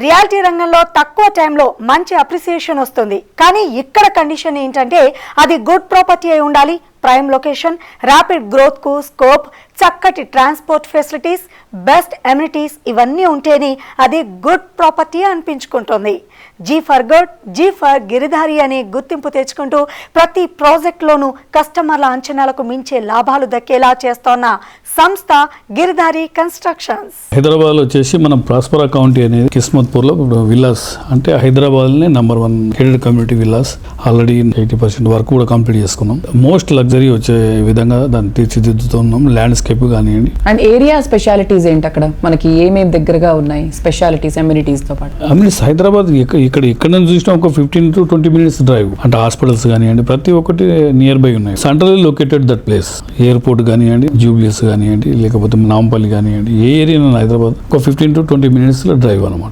Reality రంగంలో తక్కువ టైంలో మంచి అప్రిసియేషన్ వస్తుంది. కానీ ఇక్కడ కండిషన్ ఏంటంటే అది గుడ్ ప్రాపర్టీ అయి ఉండాలి, ప్రైమ్ లొకేషన్, ర్యాపిడ్ గ్రోత్ కు స్కోప్, చక్కటి ట్రాన్స్పోర్ట్ ఫెసిలిటీస్, బెస్ట్ ఎమ్యూనిటీస్ ఇవన్నీ ఉంటేనే అది గుడ్ ప్రాపర్టీ అనిపించుకుంటుంది. G for good, G for Giridhari అనే గుర్తింపు తెచ్చుకుంటూ ప్రతి ప్రాజెక్టులోనూ కస్టమర్ల అంచనాలకు మించే లాభాలు దక్కేలా చేస్తోన్న సంస్థ గిరిధారి కన్స్ట్రక్షన్స్. హైదరాబాద్ లో వచ్చేసి మనం ప్రాస్పరా కౌంటీ అనేది కిస్మత్పూర్ లో విల్లాస్ అంటే హైదరాబాద్ నే number 1 gated community villas already 80% work కూడా కంప్లీట్ చేసుకున్నాం. మోస్ట్ లగ్జరీ వచ్చే విధంగా దాన్ని తీర్చిదిద్దుతున్నాం. ల్యాండ్స్కేప్ కానివ్వండి. అండ్ ఏరియా స్పెషాలిటీస్ ఏంటి, అక్కడ మనకి ఏమేమి దగ్గరగా ఉన్నాయి స్పెషాలిటీస్ ఎమ్యూనిటీస్ తో పాటు? అమ్యూనిటీస్ హైదరాబాద్ ఇక్కడ నుంచి చూసినా ఒక 15 to 20 minutes డ్రైవ్. అంటే హాస్పిటల్స్ కానివ్వండి ప్రతి ఒక్కటి నియర్ బై ఉన్నాయి. Centrally located that place. Airport కానివ్వండి, జూబ్లీస్ కానివ్వండి, లేకపోతే నాంపల్లి కానివ్వండి, ఏ ఏరియా హైదరాబాద్ ఒక 15 to 20 minutes డ్రైవ్ అనమాట.